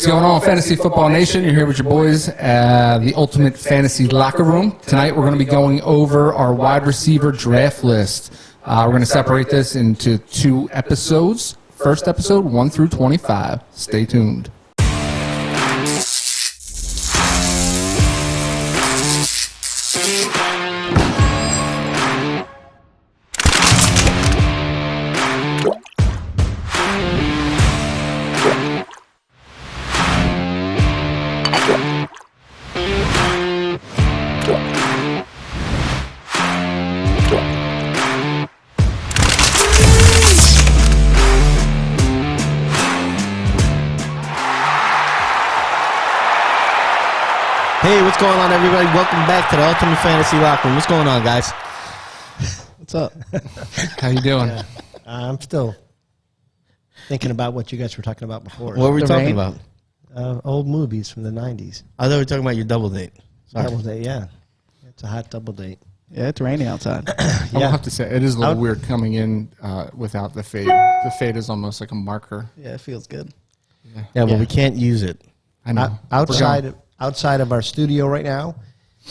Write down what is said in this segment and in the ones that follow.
What's going on, Fantasy Football Nation? You're here with your boys, the Ultimate Fantasy Locker Room. Tonight, we're going to be going over our wide receiver draft list. We're going to separate this into 2 episodes. First episode, 1 through 25. Stay tuned. Hey, what's going on, everybody? Welcome back to the Ultimate Fantasy Locker Room. What's going on, guys? What's up? How you doing? I'm still thinking about what you guys were talking about before. What were we The talking rain? about? Old movies from the 90s. I thought we were talking about your double date. Sorry. Double date, yeah. It's a hot double date. Yeah, it's raining outside. I will have to say, it is a little weird coming in without the fade. The fade is almost like a marker. Yeah, it feels good. Yeah, but we can't use it. I know. Outside of our studio right now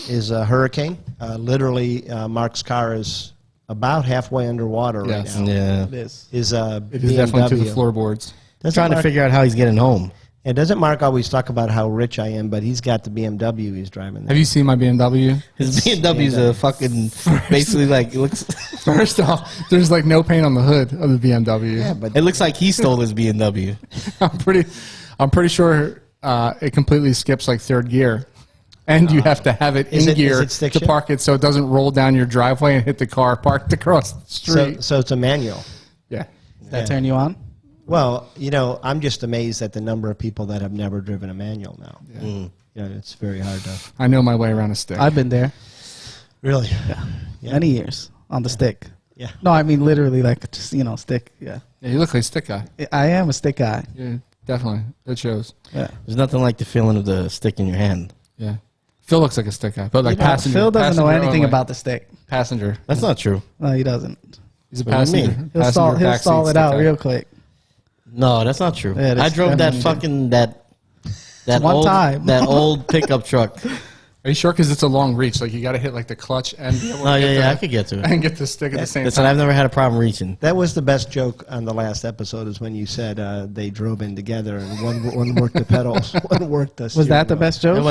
is a hurricane. Literally, Mark's car is about halfway underwater right Yes. now. Yeah. It is. Is a It is definitely to the floorboards. Trying to figure out how he's getting home. Yeah, doesn't Mark always talk about how rich I am, but he's got the BMW he's driving there. Have you seen my BMW? His BMW's a fucking, basically like, it looks First off, there's like no paint on the hood of the BMW. Yeah, but it looks like he stole his BMW. I'm pretty sure it completely skips like third gear, and you have to have it in gear to park it so it doesn't roll down your driveway and hit the car parked across the street. so it's a manual. Yeah, Does that turn you on? Well, I'm just amazed at the number of people that have never driven a manual now. Yeah. It's very hard to. I know my way around a stick. I've been there. Really? Yeah. Many years on the stick. Yeah. No, I mean literally like just, stick. Yeah. Yeah, you look like a stick guy. I am a stick guy. Yeah, definitely. It shows. Yeah. There's nothing like the feeling of the stick in your hand. Yeah. Phil looks like a stick guy, but like passenger. Phil doesn't know passenger anything only. about the stick. Passenger. That's not true. No, he doesn't. He's a What do you passenger. mean? He'll stall backseat it stick out guy. real quick. No, that's not true. Yeah, I that's drove that definitely fucking that one old time. that old pickup truck. Are you sure? Because it's a long reach. Like you got to hit like the clutch and be able to Oh get yeah, I the, could get to it. and get the stick at the same Listen, time. I've never had a problem reaching. That was the best joke on the last episode is when you said they drove in together and one worked the pedals, one worked the Was that the best joke?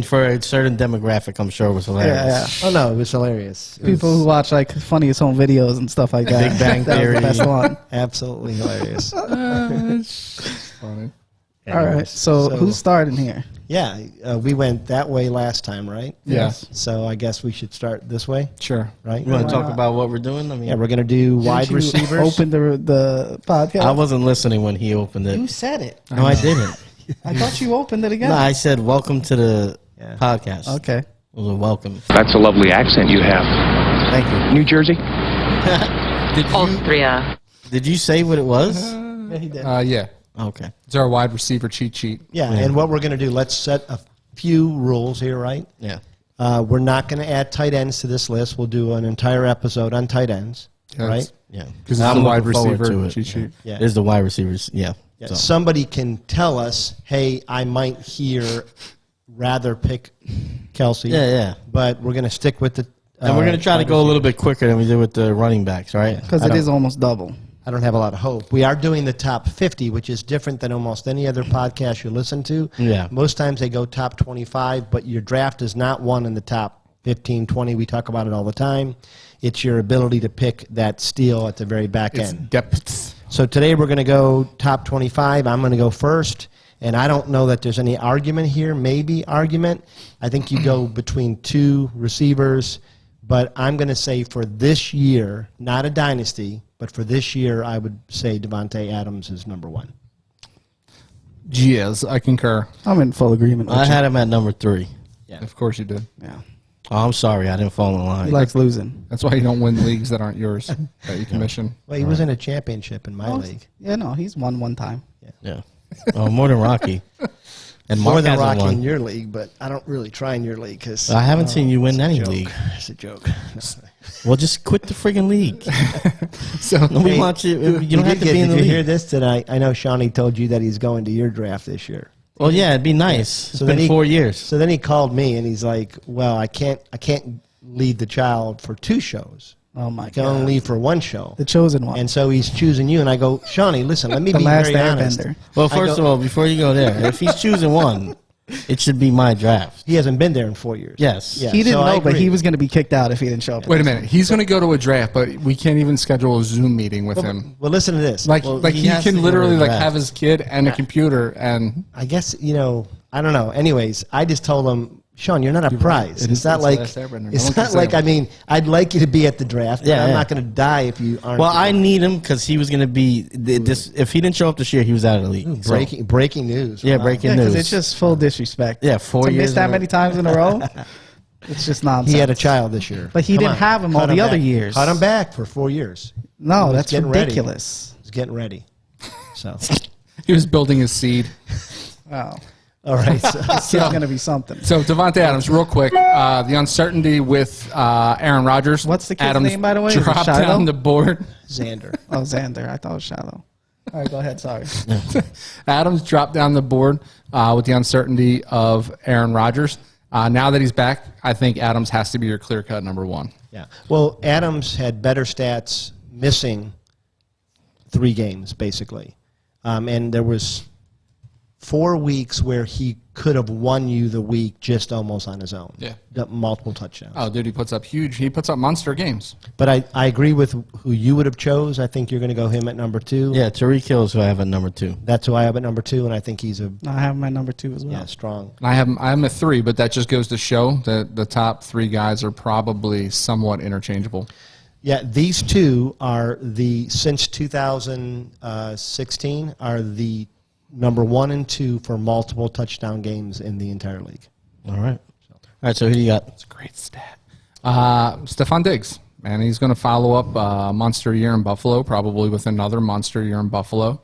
For a certain demographic, I'm sure it was hilarious. Yeah. Oh, no, it was hilarious. People who watch like funniest home videos and stuff like that. Big Bang That was Theory. the best one. Absolutely hilarious. It's funny. All right. So who's starting here? Yeah, we went that way last time, right? Yes. So I guess we should start this way, Sure. right? You want Why to talk not? about what we're doing? I mean, Yeah, we're going to do wide Didn't you receivers. Open the podcast. I wasn't listening when he opened You it. said it. No, I didn't. I thought you opened it again. No, I said welcome to the Yeah. podcast. Okay. It was a welcome. That's a lovely accent you have. Thank you. New Jersey? Austria. Did you say what it was? Yeah, he did. Yeah. Okay. It's our wide receiver cheat sheet. Yeah, and what we're going to do, let's set a few rules here, right? Yeah. We're not going to add tight ends to this list. We'll do an entire episode on tight ends, Yes. right? Yeah. Because it's I'm the wide looking forward receiver to it. cheat sheet. Yeah. It is the wide receivers. Yeah. Yeah, So. somebody can tell us, hey, I might rather pick Kelsey. Yeah, yeah. But we're going to stick with the. And we're going to try to wide go a receiver. little bit quicker than we did with the running backs, right? Because it is almost double. I don't have a lot of hope. We are doing the top 50, which is different than almost any other podcast you listen to. Yeah. Most times they go top 25, but your draft is not one in the top 15, 20. We talk about it all the time. It's your ability to pick that steal at the very back It's end. depth. So today we're going to go top 25. I'm going to go first. And I don't know that there's any argument here, maybe argument. I think you go between 2 receivers. But I'm going to say for this year, not a dynasty, but for this year, I would say Devontae Adams is number 1. Yes, I concur. I'm in full agreement with I you. had him at number 3. Yeah. Of course you did. Yeah. Oh, I'm sorry. I didn't fall in line. He likes losing. That's why you don't win leagues that aren't yours that you commission. Well, he was in a championship in my league. Yeah, no, he's won one time. Yeah. Oh, more than Rocky. And More Mark than hasn't Rocky won. in your league, but I don't really try in your league because I haven't seen you win any league. It's a joke. Well, just quit the friggin' league. So Nobody Hey, wants you. You Did don't have to be in the you hear league. this tonight? I know Shawnee told you that he's going to your draft this year. Well, yeah, it'd be nice. It's been 4 years. So then he called me and he's like, "Well, I can't lead the child for 2 shows. Oh my I can only god. leave for 1 show." The chosen one. And so he's choosing you, and I go, "Shawnee, listen, let me The be last very honest. airbender. Well, I first go- of all, before you go there, if he's choosing one, it should be my draft. He hasn't been there in 4 years. Yes. Yeah, he didn't so I know, but agree. he was going to be kicked out if he didn't show up. Wait a minute. He's going to go to a draft, but we can't even schedule a Zoom meeting with him. Well, listen to this. Like, Well, like he he has to can go literally to a like draft. have his kid and a computer and I guess, I don't know. Anyways, I just told him, "Sean, you're not a prize. It It's is- not it's like, Last Airbender. No it's one can not say like, it. I mean, I'd like you to be at the draft, but Yeah, I'm yeah. not going to die if you aren't. Well, I need him because he was going to be this. If he didn't show up this year, he was out of the league. So- breaking news. Yeah, Wow. breaking Yeah, news. because it's just full disrespect. Yeah, 4 to years miss that in a- many times in a row. It's just nonsense. He had a child this year. But he Come didn't on. have him all Cut the other back. years. Cut him back for 4 years. He No, was that's getting ready. ridiculous. He's getting ready. So, he was building his seed. Wow. all right. So, It's going to be something. So Devontae Adams, real quick, the uncertainty with Aaron Rodgers. What's the kid's Adams name, by the way? Is it Dropped Shiloh? down the board. Xander. Oh, Xander. I thought it was shallow. All right, go ahead. Sorry. Adams dropped down the board with the uncertainty of Aaron Rodgers. Now that he's back, I think Adams has to be your clear-cut number 1. Yeah. Well, Adams had better stats missing 3 games, basically. And there was 4 weeks where he could have won you the week just almost on his own. Yeah. Got multiple touchdowns. Oh, dude, he puts up monster games. But I agree with who you would have chose. I think you're going to go him at number 2. Yeah, Tariq Hill is who I have at number 2. That's who I have at number 2, and I think he's I have my number 2 as well. strong. I have him at 3, but that just goes to show that the top 3 guys are probably somewhat interchangeable. Yeah, these 2 are since 2016 are the number 1 and 2 for multiple touchdown games in the entire league. All right. All right, so who do you got? It's a great stat. Stephon Diggs, man, he's going to follow up a monster year in Buffalo, probably with another monster year in Buffalo.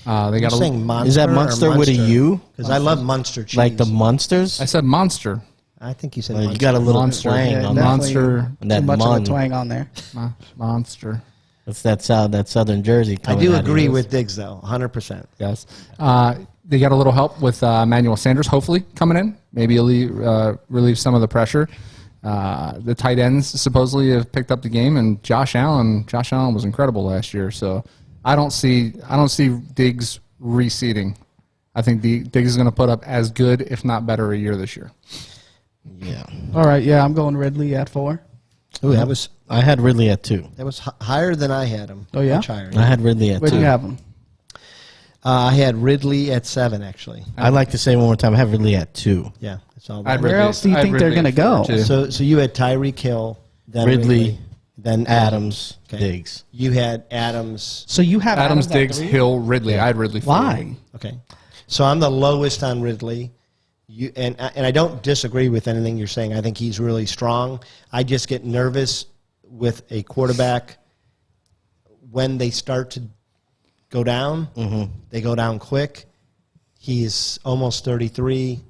They You're got saying Monster Is that or Munster with a Munster? U? Because I love Munster cheese. Like the Munsters? I said monster. I think you said You Munster. got a little Monster. twang Yeah, on definitely. that. Monster. And that Too much mun. of a twang on there. Monster. That's that southern Jersey. I coming do out of agree yours. with Diggs, though, 100%. Yes. They got a little help with Emmanuel Sanders, hopefully, coming in. Maybe relieve some of the pressure. The tight ends supposedly have picked up the game, and Josh Allen was incredible last year. So I don't see Diggs reseeding. I think Diggs is going to put up as good, if not better, a year this year. Yeah. All right, yeah, I'm going Ridley at 4. Ooh, that was I had Ridley at 2. higher than I had him. Oh, yeah? Much higher. I had Ridley at Where 2. do you have him? I had Ridley at 7, actually. I'd like to say one more time. I have Ridley at 2. Yeah, that's all. I'd That. Where Ridley- else do you I'd think they're Ridley gonna at go? 4, too. So you had Tyreek Hill, then Ridley, then Adams, Okay. Diggs. You had Adams. So you have Adams, at Diggs, 3? Hill, Ridley. I had Ridley. 4. Why? Okay, so I'm the lowest on Ridley. You and I don't disagree with anything you're saying. I think he's really strong. I just get nervous with a quarterback when they start to go down. Mm-hmm. They go down quick. He's almost 33.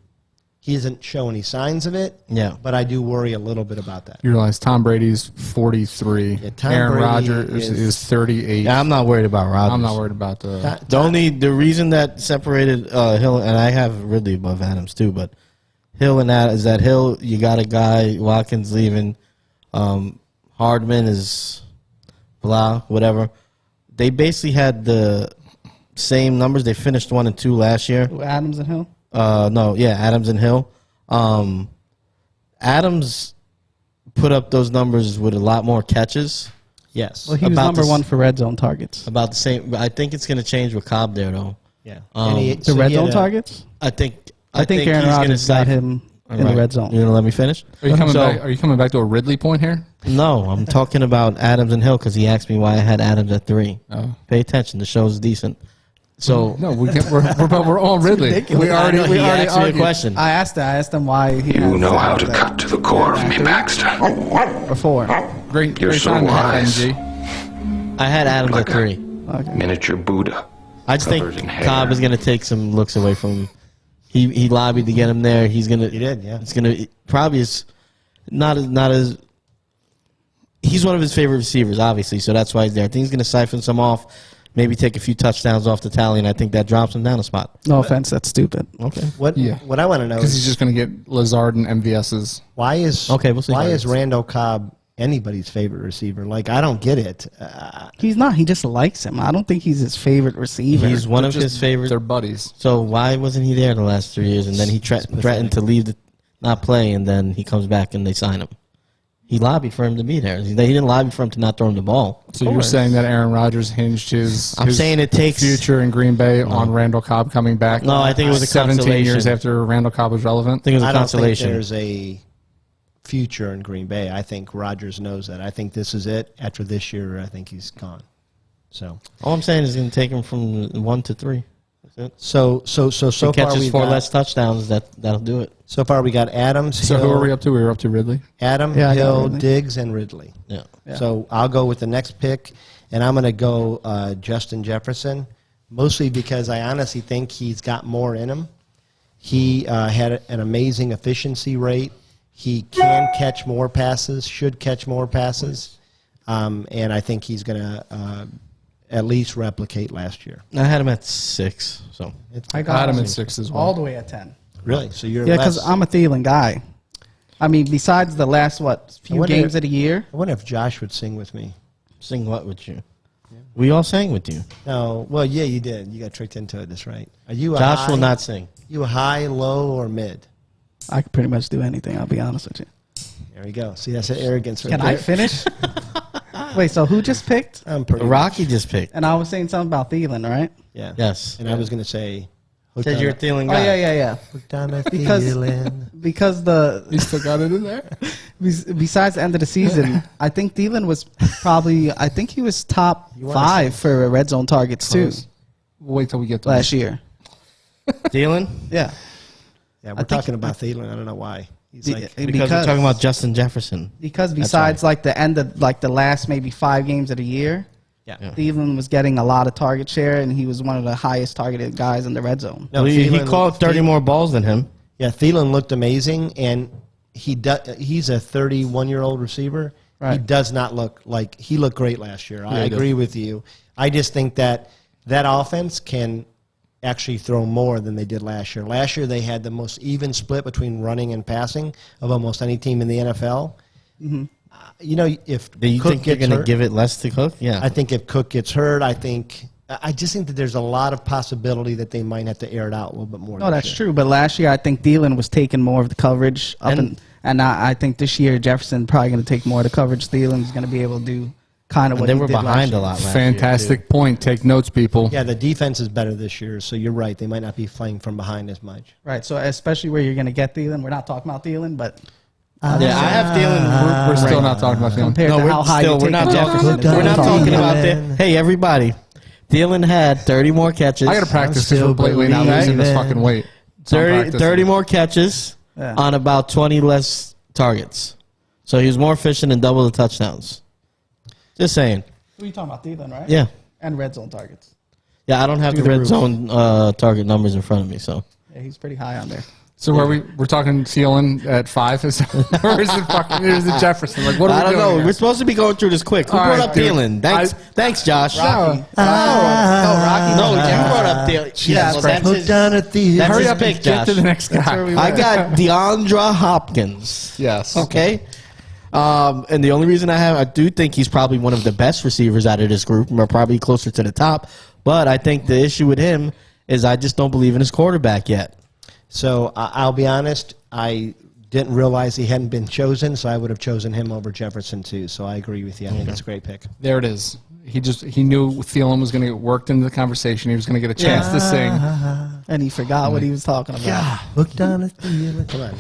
He doesn't show any signs of it. Yeah. But I do worry a little bit about that. You realize Tom Brady's 43. Yeah, Tom Aaron Brady Rodgers is 38. Yeah, I'm not worried about Rodgers. I'm not worried about the. The reason that separated Hill, and I have Ridley above Adams too, but Hill and that is that Hill, you got a guy, Watkins leaving, Hardman is blah, whatever. They basically had the same numbers. They finished 1 and 2 last year. Adams and Hill? Adams and Hill. Adams put up those numbers with a lot more catches. Yes. Well, he was About number this- 1 for red zone targets. About the same. I think it's going to change with Cobb there, though. Yeah. The red zone targets? I think I think Aaron he's gonna Rodgers got siphon- him in the Right. red zone. You gonna let me finish? Are you coming So- back? Are you coming back to a Ridley point here? No, I'm talking about Adams and Hill because he asked me why I had Adams at 3. Oh. Pay attention. The show's decent. So No, we're all Ridley. We already he we already asked me a argued. question. I asked him why he You has know how to that cut to the core of me, Baxter. or 4. Great, You're great so time to have wise. NG. I had Adams Like at 3. Okay. Miniature Buddha. I just think Covered in hair. Cobb is gonna take some looks away from him. He lobbied to get him there. He's gonna. He did, yeah. It's gonna probably is not as. He's one of his favorite receivers, obviously, so that's why he's there. I think he's gonna siphon some off. maybe take a few touchdowns off the tally, and I think that drops him down a spot. No offense, that's stupid. Okay. What Yeah. what I want to know Because he's is just going to get Lazard and MVS's. why is Okay, we'll see. why is Randall Cobb anybody's favorite receiver? Like, I don't get it. He's not. He just likes him. I don't think he's his favorite receiver. He's one of They're his just- favorites. They're buddies. So why wasn't he there the last 3 years? And then he threatened to leave, not play, and then he comes back and they sign him. He lobbied for him to be there. He didn't lobby for him to not throw him the ball. So you're saying that Aaron Rodgers hinged his I'm saying it takes future in Green Bay on Randall Cobb coming back? No, I think it was a 17 years consolation. after Randall Cobb was relevant. I think it was a I don't think consolation. there's a future in Green Bay. I think Rodgers knows that. I think this is it. After this year, I think he's gone. So All I'm saying is going to take him from 1 to 3. That's it. so If he far catches we 4 got less touchdowns, that'll do it. so far we got Adams, So Hill, who are we up to? We were up to Ridley. Adam, Yeah, I got Hill, Ridley. Diggs, and Ridley. Yeah. Yeah. So I'll go with the next pick, and I'm going to go Justin Jefferson, mostly because I honestly think he's got more in him. He had an amazing efficiency rate. He can catch more passes, should catch more passes, and I think he's going to at least replicate last year. I had him at 6. So I I had him him at 6 as well. all the way at 10. Really? So you're Yeah, less. because I'm a Thielen guy. I mean, besides the last few wonder- games of the year, I wonder if Josh would sing with me. sing what with you? We all sang with you. No, well, yeah, you did. You got tricked into it. That's right. Are you a Josh high, will not sing. You a high, low, or mid? I could pretty much do anything. I'll be honest with you. There we go. See, that's an arrogance. Right Can there. I finish? Wait, so who just picked? I'm pretty. Rocky just picked. And I was saying something about Thielen, right? Yeah. Yes. And I was going to say. Said you're a Thielen Oh guy. yeah. Hooked on a Because- feeling. Because He still got it in there. besides the end of the season, I think Thielen was probably. I think he was top You wanna 5 for red zone targets too We'll wait till we get to last year. Thielen? Yeah, Yeah, we're think- talking about Thielen. I don't know why. He's like. Because we're talking about Justin Jefferson. because besides like the end of like the last maybe 5 games of the year, Yeah. Thielen was getting a lot of target share, and he was one of the highest targeted guys in the red zone. No, he Thielen- caught 30 more balls than him. Yeah, Thielen looked amazing, and he's a 31-year-old receiver. He Right. does not look like he looked great last year. I he did. agree with you. I just think that offense can actually throw more than they did last year. Last year they had the most even split between running and passing of almost any team in the NFL. You know, if Do you Cook think you're gets going to hurt, give it less to Cook? Yeah. I think if Cook gets hurt, I just think that there's a lot of possibility that they might have to air it out a little bit more. No, this that's year. true. But last year, I think Thielen was taking more of the coverage up, And- and I think this year Jefferson probably going to take more of the coverage. Thielen's going to be able to do kind of And what they he were did last behind year. a lot last year, Fantastic point. Take notes, people. Yeah, the defense is better this year, so you're right. They might not be playing from behind as much. Right. So especially where you're going to get Thielen, we're not talking about Thielen, but too. Yeah, I have Thielen. We're still not talking about him. compared No, to how high you're we're not taking talking. Jefferson, We're not talking about Thielen. that. Hey, everybody. Thielen had 30 more catches. I got to practice because still we're blatantly not losing this believing. fucking weight. So I'm 30, practicing. 30 more catches Yeah. on about 20 less targets. So he was more efficient and double the touchdowns. Just saying. Who are you talking about? Thielen, right? Yeah. And red zone targets. Yeah, I don't have To the the red roof. zone target numbers in front of me, so. Yeah, he's pretty high on there. So we're talking Thielen at 5, or is it Jefferson? Like what are I we don't doing know. here? We're supposed to be going through this quick. Who All brought right, up dude. Thielen? Thanks, Josh. Rocky. No, you brought up Thielen. Yeah, well, Frank. that's Hooked his- on a Thielen. that's Hurry his up pick, and get Josh. to the next That's where guy. we I were. got DeAndre Hopkins. Yes. Okay. And the only reason I do think he's probably one of the best receivers out of this group, or probably closer to the top. But I think the issue with him is I just don't believe in his quarterback yet. So I'll be honest, I didn't realize he hadn't been chosen, so I would have chosen him over Jefferson too. So I agree with you. I think it's a great pick. There it is. He knew Thielen was going to get worked into the conversation. He was going to get a chance to sing. And he forgot what he was talking about. Hooked on a Thielen. Come on.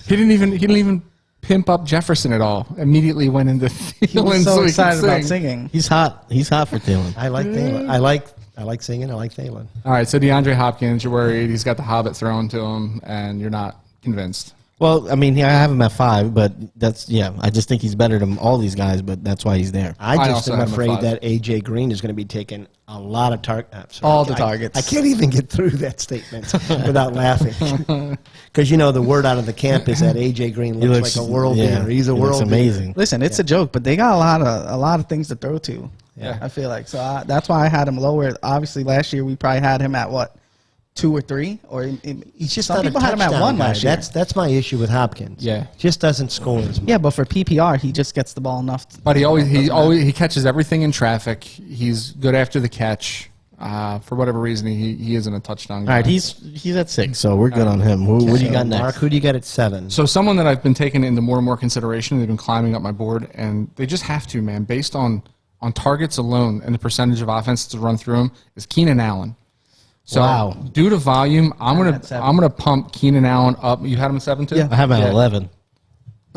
He didn't even pimp up Jefferson at all. Immediately went into Thielen. He was so he could excited about sing. singing. He's hot. He's hot for Thielen. I like Thielen. I like singing. I like Thielen. All right, so DeAndre Hopkins, you're worried. He's got the Hobbit thrown to him, and you're not convinced. Well, I mean, I have him at 5, but I just think he's better than all these guys, but that's why he's there. I I just also am have him at afraid 5. that AJ Green is going to be taking a lot of targets. All the targets. I can't even get through that statement without laughing. Because the word out of the camp is that AJ Green looks like a world beater. He's a he world looks beater. amazing. Listen, it's a joke, but they got a lot of things to throw to. Yeah. I feel like that's why I had him lower. Obviously, last year we probably had him at what 2 or 3, or He's just some not a people had him at touchdown 1 guy. last year. That's my issue with Hopkins. Yeah. Just doesn't score as much. Yeah, but for PPR, he just gets the ball enough. But he catches everything in traffic. He's good after the catch. For whatever reason, he isn't a touchdown All guy. right, he's at 6, so we're good on him. What do you got next? Mark, who do you got at 7? So someone that I've been taking into more and more consideration, they've been climbing up my board, and they just have to, man, based on targets alone and the percentage of offenses to run through them, is Keenan Allen. So Wow. due to volume, I'm at 7. gonna pump Keenan Allen up. You had him at 7 too? Yeah. I have him at 11.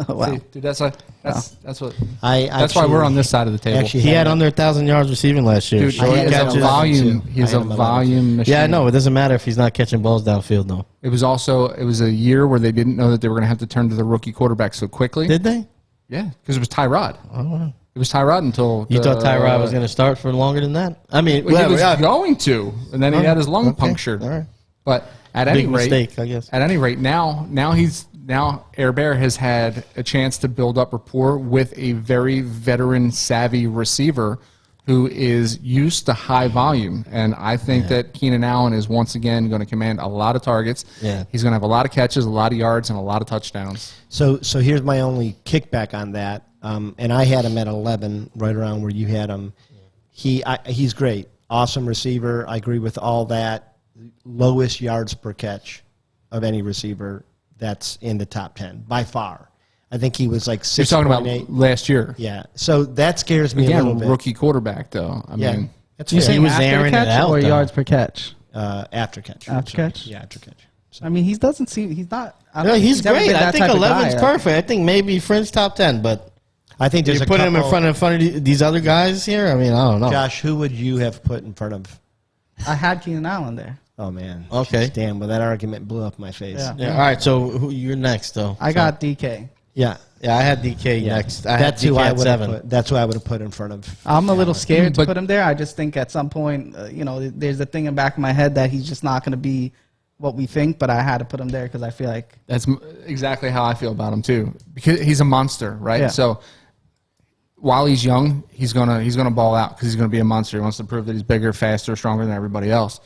Oh, wow. See, dude, that's what that's why Actually- we're on this side of the table. Actually He had him- under 1,000 yards receiving last year. Dude, Short he is catches. a volume. too. He's I a had him 11 volume machine. Yeah, I know. It doesn't matter if he's not catching balls downfield, though. It was a year where they didn't know that they were going to have to turn to the rookie quarterback so quickly. Did they? Yeah, because it was Tyrod. Oh, It was Tyrod until you thought Tyrod was going to start for longer than that? I mean, Well, whatever, he was yeah. going to, and then he had his lung Okay, punctured. all right. But at any Big rate, mistake, I guess. At any rate, now Air Bear has had a chance to build up rapport with a very veteran savvy receiver who is used to high volume. And I think that Keenan Allen is once again going to command a lot of targets. Yeah. He's going to have a lot of catches, a lot of yards, and a lot of touchdowns. So here's my only kickback on that, and I had him at 11, right around where you had him. He's great, awesome receiver. I agree with all that. Lowest yards per catch of any receiver that's in the top 10 by far. I think he was like 6.8. You're talking about last year. Yeah, so that scares me a little Again, bit. rookie quarterback, though. I Yeah, mean, that's You fair. saying was after airing the it catch out, or though. yards per catch? After catch. After Sorry. catch? Yeah, after catch. So- I mean, he's not. I don't No, think he's ever great. been I that think type of 11's guy. perfect. I think maybe fringe top 10, but I think there's you a put couple, him in front of these other guys here. I mean, I don't know. Josh, who would you have put in front of? I had Keenan Allen there. Oh, man. Okay. Damn, well, that argument blew up my face. Yeah. Yeah, all right, so you're next, though. I got DK. Yeah. Yeah, I had DK next. I That's had who DK I at would have 7. put. That's who I would have put in front of. I'm a little scared to But- put him there. I just think at some point, there's a thing in the back of my head that he's just not going to be what we think. But I had to put him there because I feel like that's exactly how I feel about him too. Because he's a monster, right? Yeah. So while he's young, he's gonna ball out because he's gonna be a monster. He wants to prove that he's bigger, faster, stronger than everybody else.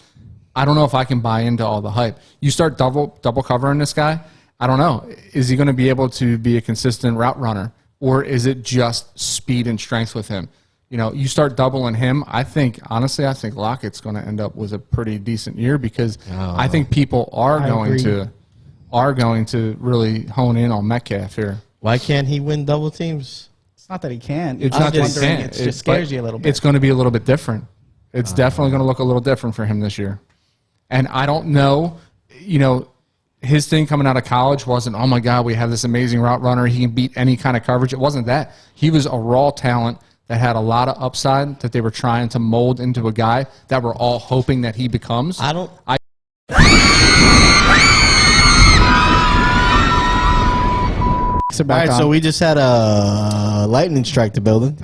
I don't know if I can buy into all the hype. You start double covering this guy. I don't know. Is he going to be able to be a consistent route runner, or is it just speed and strength with him? You start doubling him. I think Lockett's going to end up with a pretty decent year because I think people are going to really hone in on Metcalf here. Why can't he win double teams? it's not that he can. It's I'm not that just he wondering, can't. It just scares you a little bit. It's going to be a little bit different. It's definitely going to look a little different for him this year. And I don't know, his thing coming out of college wasn't, oh my God, we have this amazing route runner. He can beat any kind of coverage. It wasn't that. He was a raw talent that had a lot of upside that they were trying to mold into a guy that we're all hoping that he becomes. I So All back right, on. so we just had a lightning strike the building.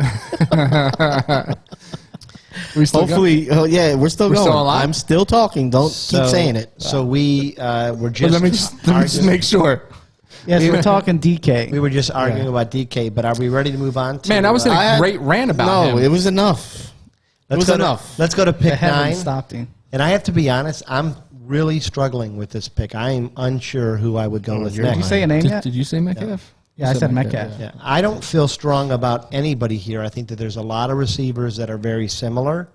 We still got- Hopefully, yeah, we're still going. still alive? I'm still talking. Don't keep saying it. So we were But just. let me just arguing- make sure. yes, we're talking DK. We were just arguing about DK, but are we ready to move on? To, Man, I was in I a had- great rant about No, him. it was enough. let's was go enough. To, let's go to the pick heavens 9. stopped him. And I have to be honest, I'm really struggling with this pick. I am unsure who I would go with you're next. Did you say a name Did, yet? did you say Metcalf? Yeah, I You said Metcalf. Yeah, I don't feel strong about anybody here. I think that there's a lot of receivers that are very similar.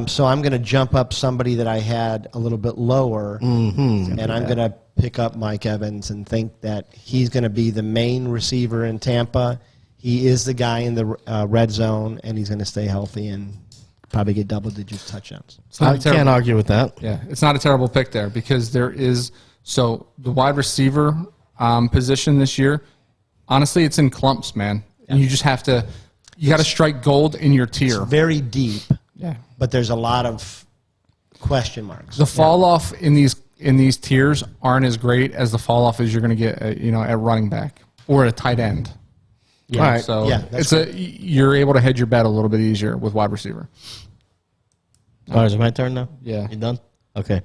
So I'm going to jump up somebody that I had a little bit lower, and I'm going to pick up Mike Evans and think that he's going to be the main receiver in Tampa. He is the guy in the red zone, and he's going to stay healthy and probably get double-digit touchdowns. It's not I a terrible- can't argue with that. Yeah, it's not a terrible pick there because there is the wide receiver position this year. Honestly, it's in clumps, man. And you just have to strike gold in your tier. Very deep, Yeah. but there's a lot of question marks. The fall off in these tiers aren't as great as the fall off as you're going to get, at running back or a tight end. Yeah. All right. So Yeah, that's you're able to hedge your bet a little bit easier with wide receiver. All right, is it my turn now? Yeah. You done? Okay.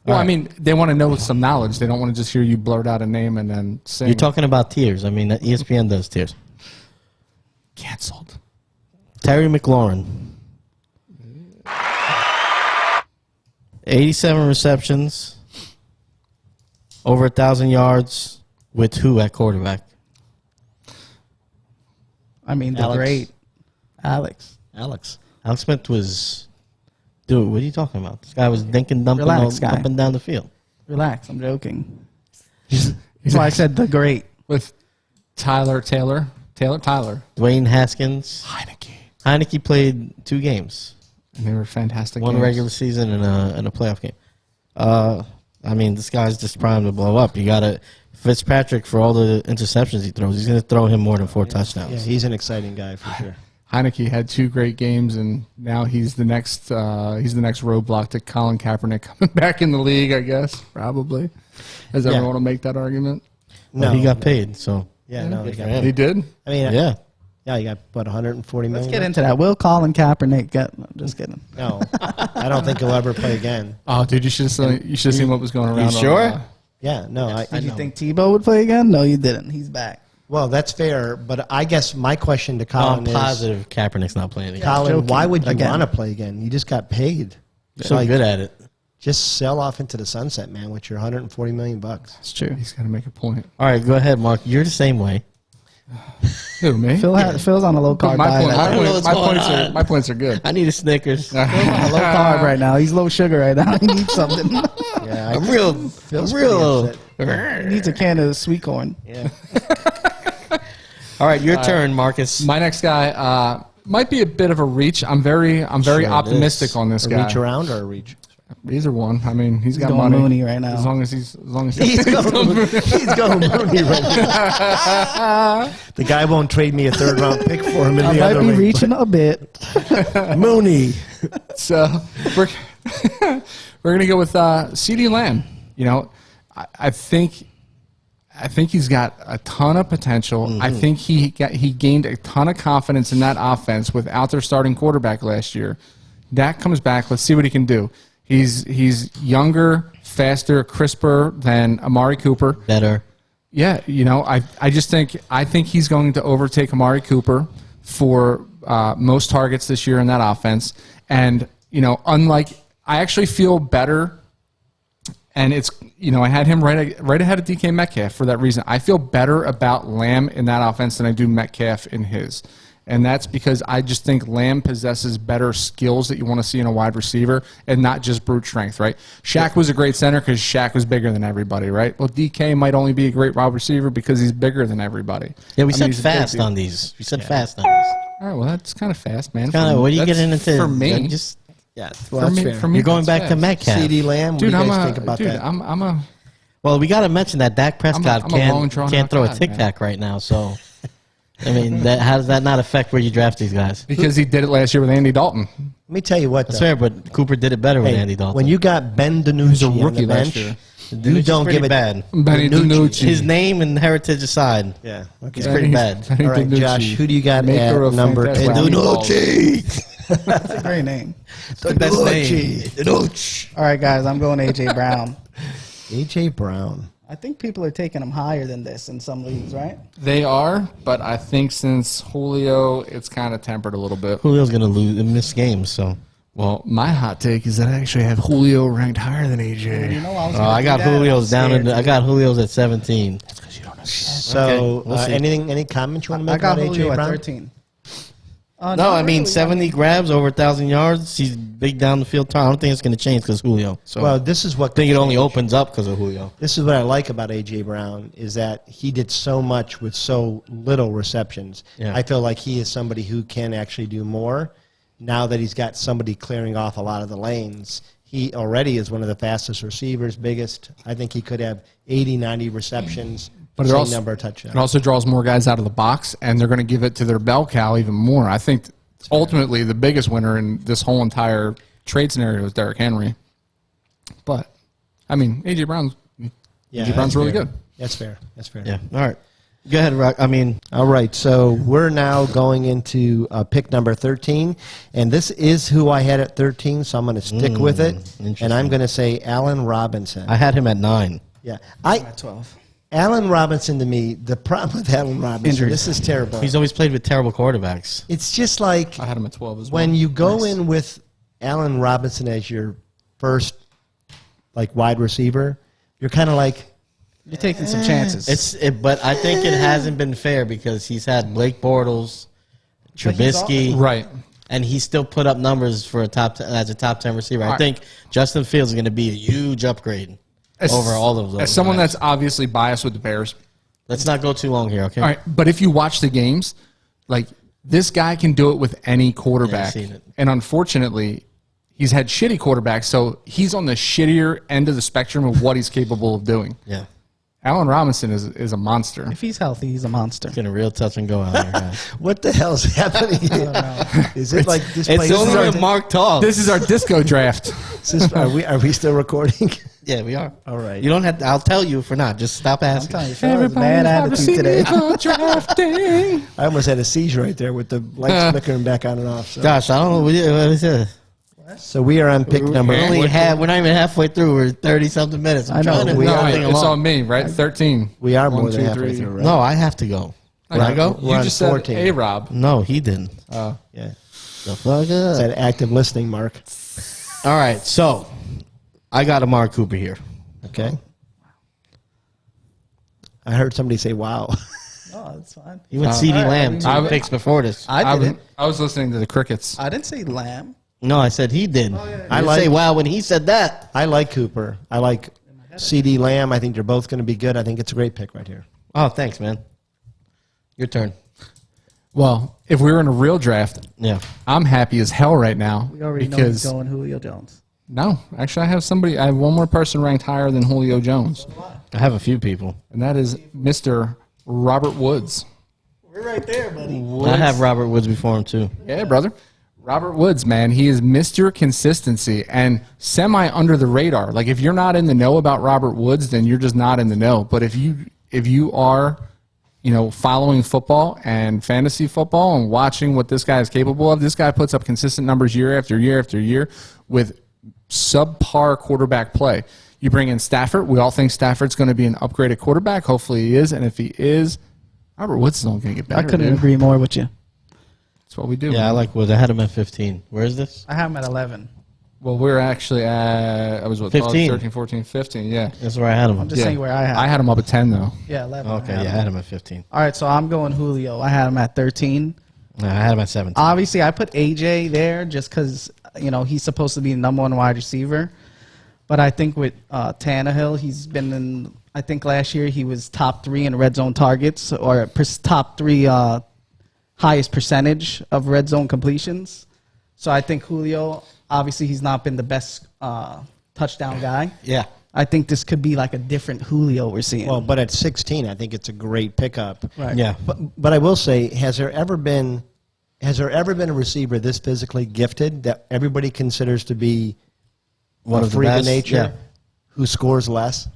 Well, I mean, they want to know some knowledge. They don't want to just hear you blurt out a name and then sing. You're talking about tiers. I mean, ESPN does tiers. Canceled. Terry McLaurin. 87 receptions, over 1,000 yards, with who at quarterback? I mean, the Alex. great Alex. Alex Smith was... Dude, what are you talking about? This guy was dinking, dumping Relax, guy. up and down the field. Relax, I'm joking. He's That's why I said the great. with Tyler. Dwayne Haskins. Heineke played 2 games. And they were fantastic. One games. regular season and a playoff game. I mean, this guy's just primed to blow up. You got to Fitzpatrick, for all the interceptions he throws, he's going to throw him more than 4 touchdowns. Yeah, he's an exciting guy for sure. Heineke had 2 great games, and now he's the next roadblock to Colin Kaepernick coming back in the league. I guess probably. Does everyone want to make that argument? But he got paid, so Yeah, no, he for got him. paid. He did. I mean, yeah. yeah, you got what 140 million. Let's get into that. Will Colin Kaepernick get? No, just kidding. No, I don't think he'll ever play again. Oh, dude, you should have seen what was going around. sure? Yeah, no, Did you think Tebow would play again? No, you didn't. He's back. well, that's fair, but I guess my question to I'm Colin is, positive Kaepernick's not playing again. Colin, joking, why would you again. want to play again? You just got paid. So Like, good at it. just sell off into the sunset, man, with your 140 million bucks. It's true. He's got to make a point. All right, go ahead, Mark. You're the same way. Who, me? Phil's on a low carb my, diet. point, I don't know what's going on. my points are good. I need a Snickers. Phil's on a low carb right now. He's low sugar right now. He needs something. Yeah, I'm real. Phil's I'm real. pretty upset. He needs a can of sweet corn. Yeah. All right, your turn, Marcus. My next guy might be a bit of a reach. I'm very Sure it optimistic is. on this A guy. reach around or a reach? Either one. I mean, he's got going money Mooney right now. As long as he's He's going Mooney right now. The guy won't trade me a 3rd round pick for him in I the might other be league. reaching a bit. Mooney. So we're we're gonna go with CeeDee Lamb. You know, I think he's got a ton of potential. I think he gained a ton of confidence in that offense without their starting quarterback last year. Dak comes back. Let's see what he can do. He's younger, faster, crisper than Amari Cooper. Better. Yeah, you know, I think he's going to overtake Amari Cooper for most targets this year in that offense. And, you know, I actually feel better. And it's, you know, I had him right ahead of DK Metcalf for that reason. I feel better about Lamb in that offense than I do Metcalf in his. And that's because I just think Lamb possesses better skills that you want to see in a wide receiver and not just brute strength, right? Shaq was a great center because Shaq was bigger than everybody, right? Well, DK might only be a great wide receiver because he's bigger than everybody. Yeah, we I mean, said he's a big fast dude. on these. We said fast on these. All right, well, that's kind of fast, man. Kind of. What are you That's- getting into? For me, Just Yeah, for well, that's me, fair. for me, you're going that's back to fast. Metcalf. CD Lamb, what Dude, do you I'm guys think about dude, that? I'm a Well, we got to mention that Dak Prescott I'm a long, drawn-out can't throw a guy, tic man. tac right now. So, I mean, how does that not affect where you draft these guys? because he did it last year with Andy Dalton. Let me tell you what, That's though. fair, but Cooper did it better with Hey, Andy Dalton. when you got Ben DiNucci He's a on rookie the last bench, year. you Danucci's don't pretty give it bad. Benny DiNucci. His name and heritage aside, Yeah. he's Okay. pretty bad. Benny All right, DiNucci. Josh, who do you got Maker at of number fantastic 10? balls. That's a great name. The best name. All right, guys, I'm going AJ Brown. A.J. Brown. I think people are taking him higher than this in some leagues, right? They are, but I think since Julio, it's kind of tempered a little bit. Julio's gonna lose and miss games. So, Well, my hot take is that I actually have Julio ranked higher than You AJ. know, I was I got Julio's down. I got Julio's at 17. So, Okay, we'll see. any comments you want to I make got about Julio A.J. at Brown? 13. No, not I mean really. 70 grabs over 1,000 yards. He's big down the field. I don't think it's going to change because Julio. So Well, this is what I think it only opens up because of Julio. This is what I like about A.J. Brown is that he did so much with so little receptions. Yeah. I feel like he is somebody who can actually do more. Now that he's got somebody clearing off a lot of the lanes, he already is one of the fastest receivers, biggest. I think he could have 80, 90 receptions, But same it also, number of it touchdowns. also draws more guys out of the box, and they're going to give it to their bell cow even more. I think ultimately the biggest winner in this whole entire trade scenario is Derrick Henry. But, I mean, A.J. Brown's that's really fair. good. That's fair. That's fair. Yeah. All right. Go ahead, Rock. I mean, All right, so we're now going into pick number 13, and this is who I had at 13, so I'm going to stick with it, and I'm interesting. going to say Allen Robinson. I had him at 9. Yeah, At 12. Allen Robinson, to me, the problem with Allen Robinson, Injuries. this is terrible. He's always played with terrible quarterbacks. It's just like I had him at 12 as well. when you go in with Allen Robinson as your first like wide receiver, you're kind of like, You're taking some chances. But I think it hasn't been fair because he's had Blake Bortles, But he's Trubisky, Right. and he still put up numbers for as a top 10 receiver. I think Justin Fields is going to be a huge upgrade over all of those. As someone guys. that's obviously biased with the Bears, Let's not go too long here, okay? all right, but if you watch the games, like this guy can do it with any quarterback. Yeah, I've seen it. And unfortunately, he's had shitty quarterbacks, so he's on the shittier end of the spectrum of what he's capable of doing. Yeah. Allen Robinson is a monster. If he's healthy, he's a monster. It's getting real touch and go out here, guys. what the hell's happening here? Is it like this It's place? only when Mark talks. This is our disco draft. Are we still recording? Yeah, we are. All right. You don't have to. I'll tell you if we're not. Just stop I'm asking. telling you, Phil has a bad attitude today. Drafting. I almost had a seizure right there with the lights flickering back on and off. So, Gosh, I don't know what is it. so we are on pick number. We're not even halfway through. We're 30-something minutes. I'm I know. trying to We move are. everything It's along. on me, right? 13. We are more One, than two, halfway three. through, right? No, I have to go. Can I go? We're You on just said 14. A-Rob. No, he didn't. Yeah. The fuck It's up. that active listening, Mark. All right, so I got Amari Cooper here. Okay. I heard somebody say, "Wow." Oh, that's fine. He went CD all right, Lamb I two mean- picks before this. I didn't. I was listening to the Crickets. I didn't say Lamb. No, I said he did. I I like- say wow when he said that. I like Cooper. I like CD Lamb. I think they're both going to be good. I think it's a great pick right here. Oh, thanks, man. Your turn. Well, if we were in a real draft, Yeah. I'm happy as hell right now We already know he's because going Julio Jones. no, actually, I have one more person ranked higher than Julio Jones, I have a few people. and that is Mr. Robert Woods. We're right there, buddy. I have Robert Woods before him too. Yeah, brother. Robert Woods, man, he is Mr. Consistency and semi under the radar. Like if you're not in the know about Robert Woods, then you're just not in the know. But if you are, following football and fantasy football and watching what this guy is capable of, this guy puts up consistent numbers year after year after year with subpar quarterback play. You bring in Stafford. We all think Stafford's going to be an upgraded quarterback. Hopefully he is. And if he is, Robert Woods is only going to get better. I couldn't dude. agree more with you. That's what we do. Yeah, I like Woods. I had him at 15. Where is this? I have him at 11. Well, we're actually at, I was what, 15. 13, 14, 15, yeah. That's where I had him. I'm just Yeah. saying where I have. I had him up at 10, though. Yeah, 11. Okay, yeah, I had him at 15. All right, so I'm going Julio. I had him at 13. I had him at 17. Obviously, I put AJ there just because he's supposed to be the number one wide receiver. But I think with Tannehill, he's been in. I think last year he was top 3 in red zone targets, or top 3 highest percentage of red zone completions. So I think Julio. Obviously, he's not been the best touchdown guy. Yeah. I think this could be like a different Julio we're seeing. Well, but at 16, I think it's a great pickup. Right. Yeah. But I will say, has there ever been a receiver this physically gifted that everybody considers to be One a of the freak of best? nature Yeah. who scores less?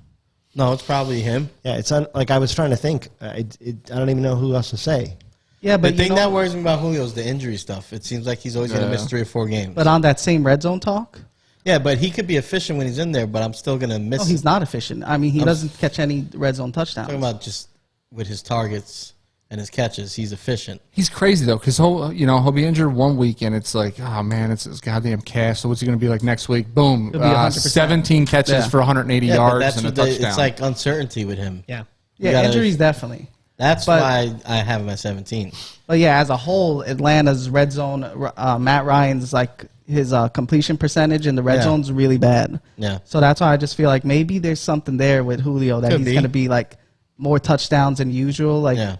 No, it's probably him. Yeah, it's like I was trying to think. I don't even know who else to say. Yeah, The but thing that worries me about Julio is the injury stuff. It seems like he's always going to miss 3 or 4 games. But on that same red zone talk, yeah, but he could be efficient when he's in there, but I'm still going to miss no, him. he's not efficient. I mean, he doesn't catch any red zone touchdowns. Talking about just with his targets and his catches, he's efficient. He's crazy, though, because he'll be injured one week, and it's like, oh, man, it's his goddamn calf. So what's he going to be like next week? Boom. He'll be 100%. 17 catches Yeah. for 180 Yeah, but yards that's and a what the, touchdown. it's like uncertainty with him. Yeah. Yeah, gotta- injuries definitely. That's But- why I have him at 17. But yeah, as a whole, Atlanta's red zone, Matt Ryan's his completion percentage in the red Yeah. zone's really bad. Yeah. So that's why I just feel like maybe there's something there with Julio that Could he's be. going to be like more touchdowns than usual. Like, Yeah.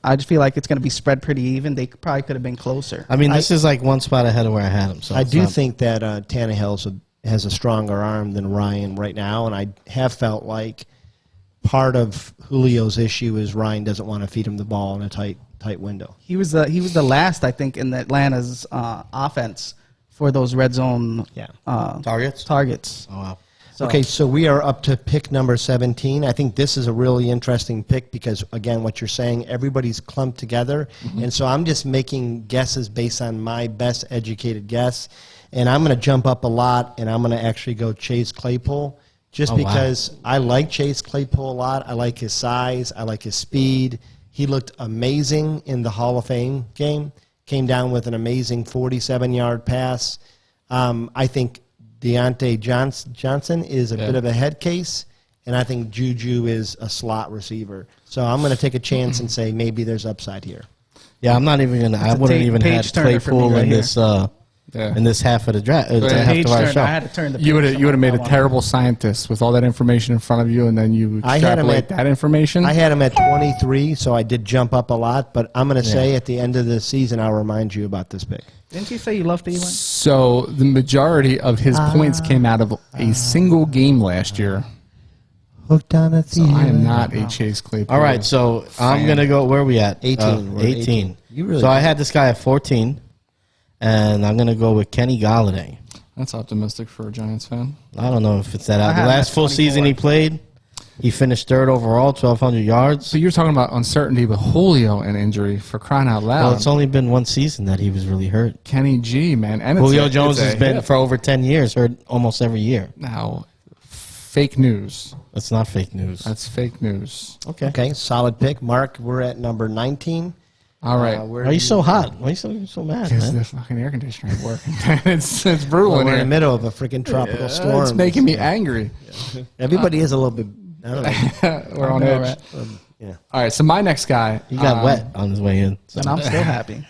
I just feel like it's going to be spread pretty even. They probably could have been closer. I mean, this is like one spot ahead of where I had him. So I it's do not- think that Tannehill has a stronger arm than Ryan right now, and I have felt like part of Julio's issue is Ryan doesn't want to feed him the ball in a tight window. He was the last, I think, in Atlanta's offense for those red zone Targets? targets. Oh, wow. So, Okay, so we are up to pick number 17. I think this is a really interesting pick because, again, what you're saying, everybody's clumped together. And so I'm just making guesses based on my best educated guess. And I'm going to jump up a lot, and I'm going to actually go Chase Claypool just Oh, wow. because I like Chase Claypool a lot. I like his size. I like his speed. He looked amazing in the Hall of Fame game. Came down with an amazing 47-yard pass. I think Deontay Johnson is a bit of a head case, and I think Juju is a slot receiver. So I'm going to take a chance and say maybe there's upside here. Yeah, I'm not even gonna. I a wouldn't even page have turner for me Claypool right in here. this Yeah. in this half of the draft. half Page of our turn. show. I had to turn the. You would page have made a on that one. terrible scientist with all that information in front of you, and then you I had him extrapolate at- that information. I had him at 23, so I did jump up a lot. But I'm going to say at the end of the season, I'll remind you about this pick. Didn't you say you love Thielen? So the majority of his points came out of a single game last year. Hooked on a So I am not a Chase Claypool. All right, so I'm gonna go. Where are we at? 18. We're at 18. You really so I did. had this guy at 14, and I'm gonna go with Kenny Galladay. That's optimistic for a Giants fan. I don't know if it's that out. The had him last at full 24. season he played, he finished third overall, 1,200 yards. So you're talking about uncertainty with Julio and injury for crying out loud. Well, it's only been one season that he was really hurt. Kenny G, man. And it's Julio a- Jones it's a has been hip. for over 10 years hurt almost every year. Now, fake news. That's not fake news. That's fake news. Okay, solid pick. Mark, we're at number 19. All right. Where Why are you so hot? Why are you so mad, Because man? the fucking air conditioner ain't working. it's brutal in we're in the here. middle of a freaking tropical storm. It's making me angry. Everybody is a little bit. I don't know. We're on know, edge. right? Yeah. All right, so my next guy. He got wet on his way in. So And I'm still happy.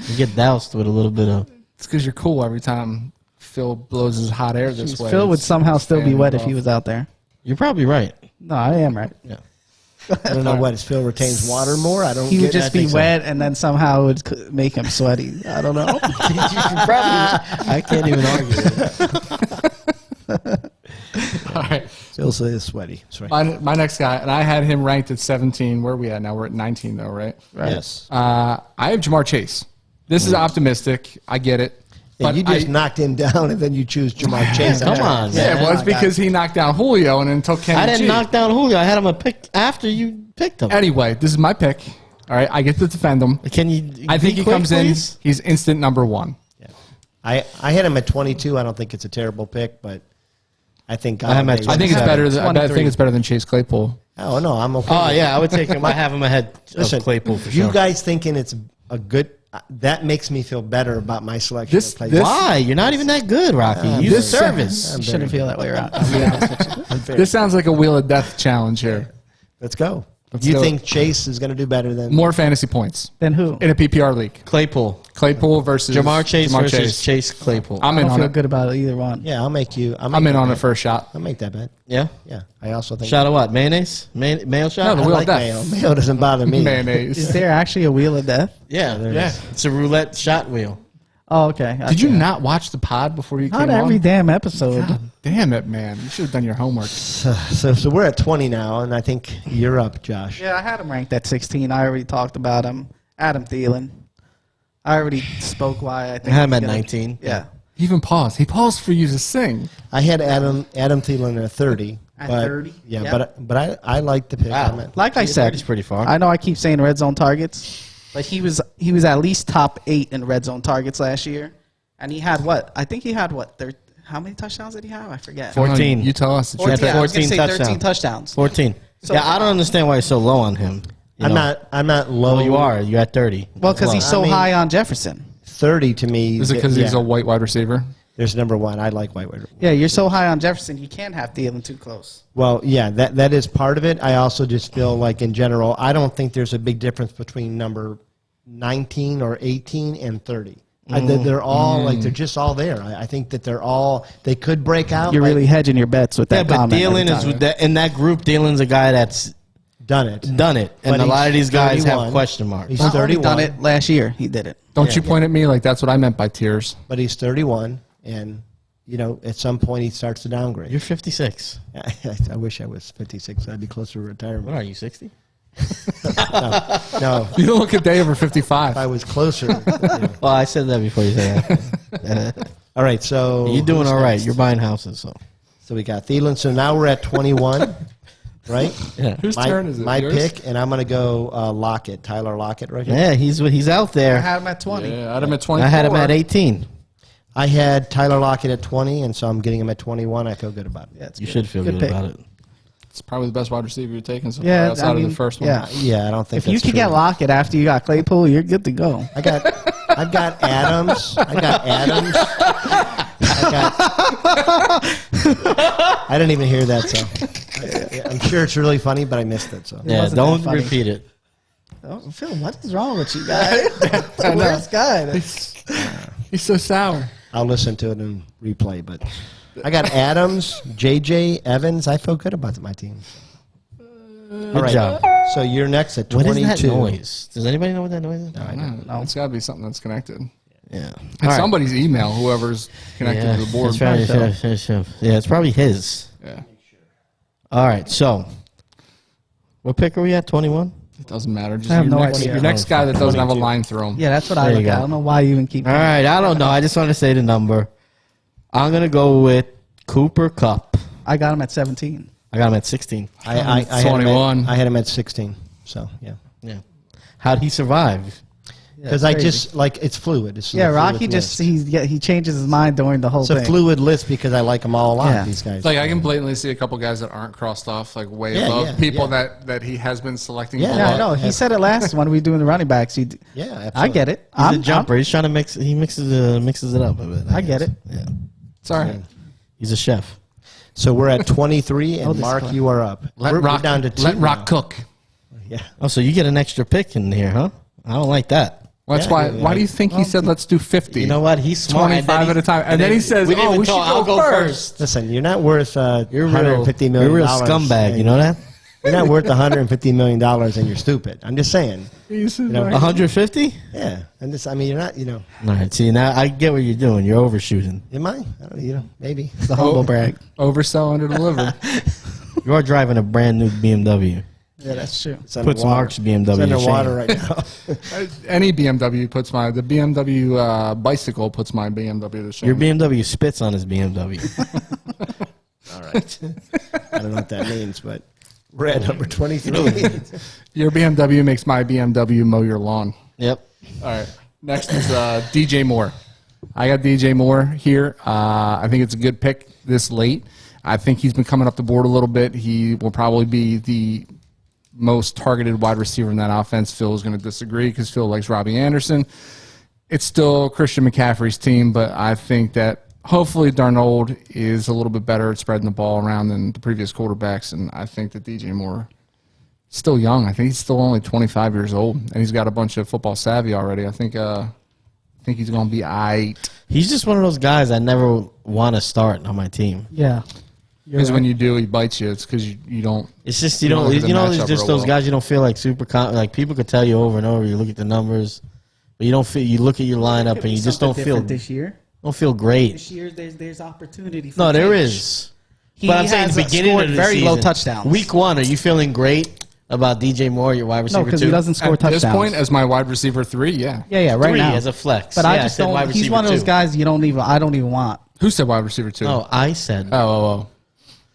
you get doused with a little bit of. It's because you're cool every time Phil blows his hot air this way. Phil would It's somehow still be fanning wet if off. he was out there. You're probably right. No, I am right. Yeah. I don't know what. Does Phil retains water more? I don't. He would get just I be think so. wet, and then somehow it would make him sweaty. I don't know. I can't even argue with that. All right. Phil says sweaty. That's right. My next guy, and I had him ranked at 17. Where are we at now? We're at 19, though, right? Yes. I have Jamar Chase. This is optimistic. I get it. Yeah, But you just I- knocked him down, and then you choose Jamar Chase. Come on, Yeah, man. well, it's because he knocked down Julio and then took Kenny I didn't G. knock down Julio. I had him a pick after you picked him. Anyway, this is my pick. All right, I get to defend him. Can you? I think be he quick, comes please? in. He's instant number one. I had him at 22. I don't think it's a terrible pick, but I think I have him at I think it's 27. better. Than, I 23. think it's better than Chase Claypool. Oh no, I'm okay. Oh with yeah, I would take him. I have him ahead Listen, of Claypool for you sure. guys thinking it's a good that makes me feel better about my selection. This- of Claypool. this- Why? You're not even that good, Rocky. Use this- service. You shouldn't feel that way, Rob. I'll be honest with you. Unfair. This sounds like a wheel of death challenge here. Let's go. Let's you go. think Chase is going to do better than More fantasy points Then who? in a PPR league. Claypool. Claypool versus Jamar Chase versus Chase Claypool. I'm I in don't on feel it. good about either one. Yeah, I'll make you. I'm in on the first shot. I'll make that bet. yeah. Yeah, I also think. Shot of what? Mayonnaise? Mayo shot? No, the I wheel like of mayo. death. Mayo doesn't bother me. Is Mayonnaise. there actually a wheel of death? Yeah, there yeah. is. It's a roulette shot wheel. Oh, okay. Did you not watch the pod before you Not came every on? damn episode. God damn it, man! You should have done your homework. So we're at 20 now, and I think you're up, Josh. Yeah, I had him ranked at 16. I already talked about him. Adam Thielen. I already spoke why I think. I had him he's at gonna- 19. Yeah. He even paused. He paused for you to sing. I had Adam Thielen at 30. At but, 30? Yeah, Yep. but I like the pick. Wow. I'm at- Like I said, He's pretty far. I know I keep saying red zone targets, but he was at least top 8 in red zone targets last year, and he had what? I think he had what? How many touchdowns did he have? I forget. 14. You tell us. The 14, truth. yeah, I was gonna 14 say 13 touchdowns. 14. So- yeah, I don't understand why you're so low on him. You I'm know. not low. Well, you are. You're at 30. Well, because he's so I mean- high on Jefferson. 30 to me. Is it because he's yeah, a white wide receiver? There's number one. I like Whitewater. Yeah, you're so high on Jefferson, you can't have Thielen too close. Well, yeah, that is part of it. I also just feel like in general, I don't think there's a big difference between number 19 or 18 and 30. They're all like they're just all there. I think that they could break out. You're like, really hedging your bets with Yeah, that but comment. every Thielen is time. with that, in that group. Thielen's a guy that's done it. done it, and But a lot of he's these guys 31. have question marks. He's Not only 31. done it last year. He did it. Don't you point at me like that's what I meant by tears. But he's 31, and at some point he starts to downgrade. You're 56. I wish I was 56. I'd be closer to What retirement. are you, 60? No, You don't look a day over 55. if I was closer. Well, I said that before you said that. All right, so You're doing who's all right. next? You're buying houses, so. So we got Thielen. So now we're at 21, right? Yeah. Whose turn is it? My Yours? pick, and I'm going to go Lockett, Tyler Lockett, right here. Yeah, he's out I there. had him at 20. Yeah, I had him at 24. I had him at 18. I had Tyler Lockett at 20, and so I'm getting him at 21. I feel good about it. Yeah, it's You good. should feel good pick. about it. It's probably the best wide receiver you're taking so Yeah, far outside I mean, of the first one. yeah. Yeah, I don't think If you that's can true. get Lockett after you got Claypool, you're good to go. I've got Adams. I got Adams. I didn't even hear that, so I'm sure it's really funny, but I missed it. So Yeah, wasn't don't that funny. repeat it. Oh, Phil, what is wrong with you guys? The worst guy. He's so sour. I'll listen to it and replay. But I got Adams, JJ, Evans. I feel good about my team. Good job. So you're next at What 22. is that noise? Does anybody know what that noise is? I don't know. It's got to be something that's connected. Yeah. It's somebody's email, whoever's connected to the board. That's right. Yeah, it's probably his. Yeah. All right, so what pick are we at? 21? It doesn't matter. Just I have your no next, idea. Your next guy that doesn't have a line through him. Yeah, that's what I There you look at. go. I don't know why you even keep. All right, I don't know. I just want to say the number. I'm going to go with Cooper Cup. I got him at 17. I got him at 16. I had him 21. I had him at 16. So yeah, Yeah. How'd he survive? because I just it's fluid. It's Yeah, a Rocky fluid just list. he changes his mind during the whole It's a thing. fluid list because I like them all a lot. Yeah. These guys. Like I can blatantly see a couple guys that aren't crossed off, like way Yeah, above yeah, people yeah. that he has been selecting. Yeah, below. Yeah, I know. He said it last when we were doing the running backs. Yeah, absolutely. I get it. He's a jumper. He's trying to mix. He mixes it up a bit. I get guess. it. Yeah. It's all right. He's a chef. So we're at 23, and Oh, this Mark, one. you are up. Let we're Rock down to 2 Let Rock now. cook. Yeah. Oh, so you get an extra pick in here, huh? I don't like that. Well, that's Yeah, why. yeah, Why do you think he said let's do 50? You know what? He's smart. 25 at a time, and then he says, we didn't "Oh, even we should talk. I'll go first." Listen, you're not worth You're $150 million. You're a real scumbag. You know that? You're not worth $150 million, and you're stupid. I'm just saying. know, 150? Yeah, and this. I mean, you're not. All right. See, now I get what you're doing. You're overshooting. Am I? I don't. Maybe. The humble brag. Oversell, under deliver. You are driving a brand new BMW. Yeah, that's true. It's Puts underwater. Mark's BMW It's to underwater shame. right now. Any BMW puts the BMW bicycle puts my BMW to shame. Your BMW spits on his BMW. All right. I don't know what that means, but we're at number 23. Your BMW makes my BMW mow your lawn. Yep. All right. Next is DJ Moore. I got DJ Moore here. I think it's a good pick this late. I think he's been coming up the board a little bit. He will probably be the most targeted wide receiver in that offense. Phil is going to disagree because Phil likes Robbie Anderson. It's still Christian McCaffrey's team, but I think that hopefully Darnold is a little bit better at spreading the ball around than the previous quarterbacks, and I think that DJ Moore is still young. I think he's still only 25 years old, and he's got a bunch of football savvy already. I think he's going to be aight. He's just one of those guys I never want to start on my team. Yeah. Because when you do, he bites you. It's because you don't. It's just You don't look at the it's matchup just real those well. guys you don't feel like like people could tell you over and over. You look at the numbers, but you don't feel. You look at your lineup and you just don't feel this year. great. This year, there's opportunity. For No, there change. is. He But I'm saying has the beginning scored of the very low season, touchdowns. Week 1, are you feeling great about DJ Moore, your wide receiver? No, because two? he doesn't score At touchdowns. this point, as my wide receiver 3, yeah. yeah, right 3 now as a flex. But Yeah, I just said wide don't. He's receiver one of those 2. guys I don't even want. Who said wide receiver 2? Oh, I said. Oh.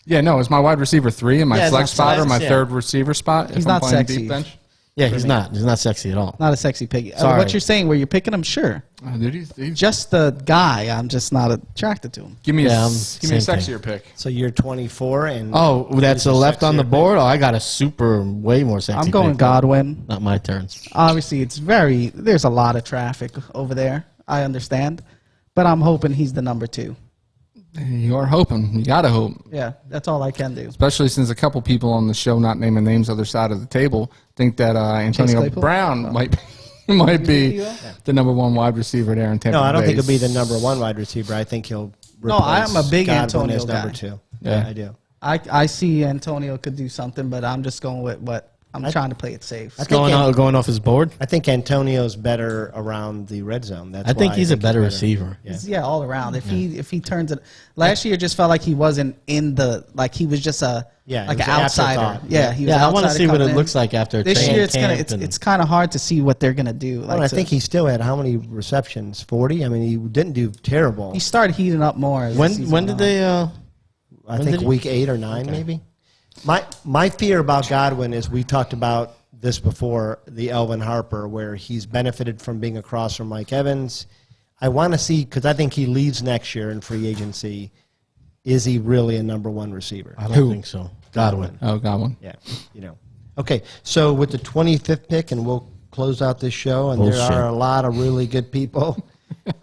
Yeah, no, it's my wide receiver 3 and my Yeah, it's flex not spot or flex, my yeah. third receiver spot. He's if not I'm playing sexy. Deep bench. Yeah, he's not. He's not sexy at all. Not a sexy pick. Sorry. What you're saying, where you're picking him, sure. Oh, dude, he's Just the guy, I'm just not attracted to him. give me Yeah, a same sexier pick. So you're 24, and Oh, that's He's a a left on the sexier board? Oh, I got a super, way more sexy I'm going pick. Godwin. Not my turn. Obviously, there's a lot of traffic over there. I understand. But I'm hoping he's the number 2. You are hoping. You got to hope. Yeah, that's all I can do. Especially since a couple people on the show, not naming names, other side of the table, think that Antonio Claypool? Brown might be the number 1 wide receiver there in Tampa no, I don't Bay. think he'll be the number 1 wide receiver. I think he'll. No, I'm a replace big Godwin Antonio as number guy. 2. Yeah. I do. I see Antonio could do something, but I'm just going with what I'm trying to play it safe. I think Going off his board? I think Antonio's better around the red zone. That's I think why he's a better receiver. Yeah. Yeah, all around. If he turns it, last year just felt like he wasn't in the he was just Yeah, like he an was an outsider. afterthought. Yeah, he was Yeah, I want to outsider see what coming it in. looks like after This training year. It's camp and- it's kind of hard to see what they're gonna do. Well, I so- think he still had how many receptions? 40. I mean, he didn't do terrible. he started heating up more. As the season When did went on. they? I When think did he- week 8 or 9, maybe. My fear about Godwin is we talked about this before, the Elvin Harper, where he's benefited from being across from Mike Evans. I want to see, because I think he leaves next year in free agency. Is he really a number one receiver? I don't think so. Godwin. Oh, got one. Yeah, Okay, so with the 25th pick, and we'll close out this show, and there Bullshit. are a lot of really good people.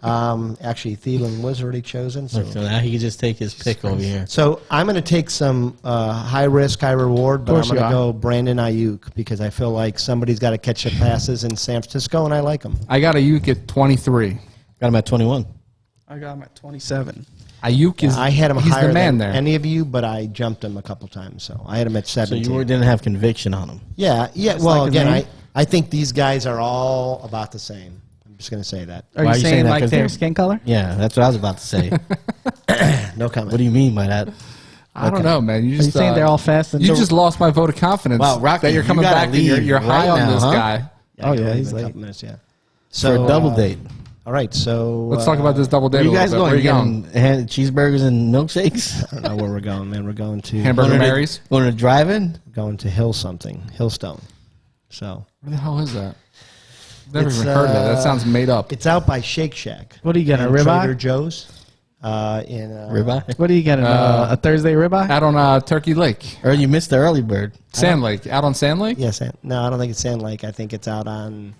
Actually, Thielen was already chosen. So now he can just take his pick over here. So I'm going to take some high risk, high reward, but I'm course going to you go Brandon Ayuk because I feel like somebody's got to catch the passes in San Francisco, and I like him. I got Ayuk at 23. Got him at 21. I got him at 27. Ayuk is I had him he's higher the man than there. any of you, but I jumped him a couple times, so I had him at So 17. you didn't have conviction on him. Yeah. Just Well, like his again, name? I think these guys are all about the same. I'm just going to say that. Are Why you are you saying saying that? like 'Cause their they're- skin color? Yeah, that's what I was about to say. No comment. What do you mean by that? I don't know, man. You Are just you saying they're all fast and You just lost my vote of confidence. Wow, Rocky, that you're you coming gotta back and you're, leave you're right high on now, this huh? guy. Yeah, Oh, yeah, leave he's in a late. couple minutes, yeah. For So a double date. All right, so Let's talk about this double date. Where a you little guys bit. going? Where You you going? getting cheeseburgers and milkshakes? I don't know where we're going, man. We're going to Hamburger Going to- Mary's? Going to drive-in? going to Hillstone. So Where the hell is that? Never It's, even heard of it. That sounds made up. it's out by Shake Shack. What are you getting, a and Trader ribeye? Joe's. In Ribeye? What are you getting, a Thursday ribeye? Out on Turkey Lake. Or you missed the early bird. Sand Lake. Out on Sand Lake? Yes, no, I don't think it's Sand Lake. I think it's out on.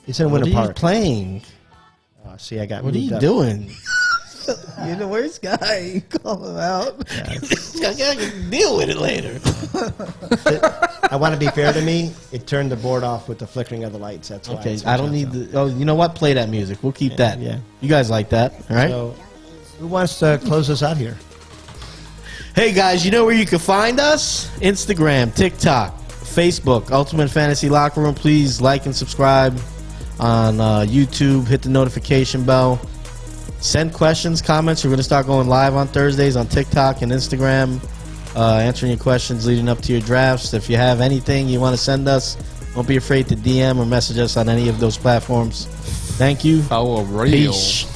It's in What Winter are you Park. playing? See, I got. What are moved you up. doing? You're the worst guy. You call him out. I can deal with it later. I want to be fair to me. It turned the board off with the flickering of the lights. That's why. Okay, it's I don't need the. Oh, you know what? Play that music. We'll keep that. yeah. You guys like that, all right? So, who wants to close us out here? Hey guys, you know where you can find us? Instagram, TikTok, Facebook, Ultimate Fantasy Locker Room. Please like and subscribe on YouTube. Hit the notification bell. Send questions, comments. We're going to start going live on Thursdays on TikTok and Instagram, answering your questions leading up to your drafts. If you have anything you want to send us, don't be afraid to DM or message us on any of those platforms. Thank you. Oh, real. Peace.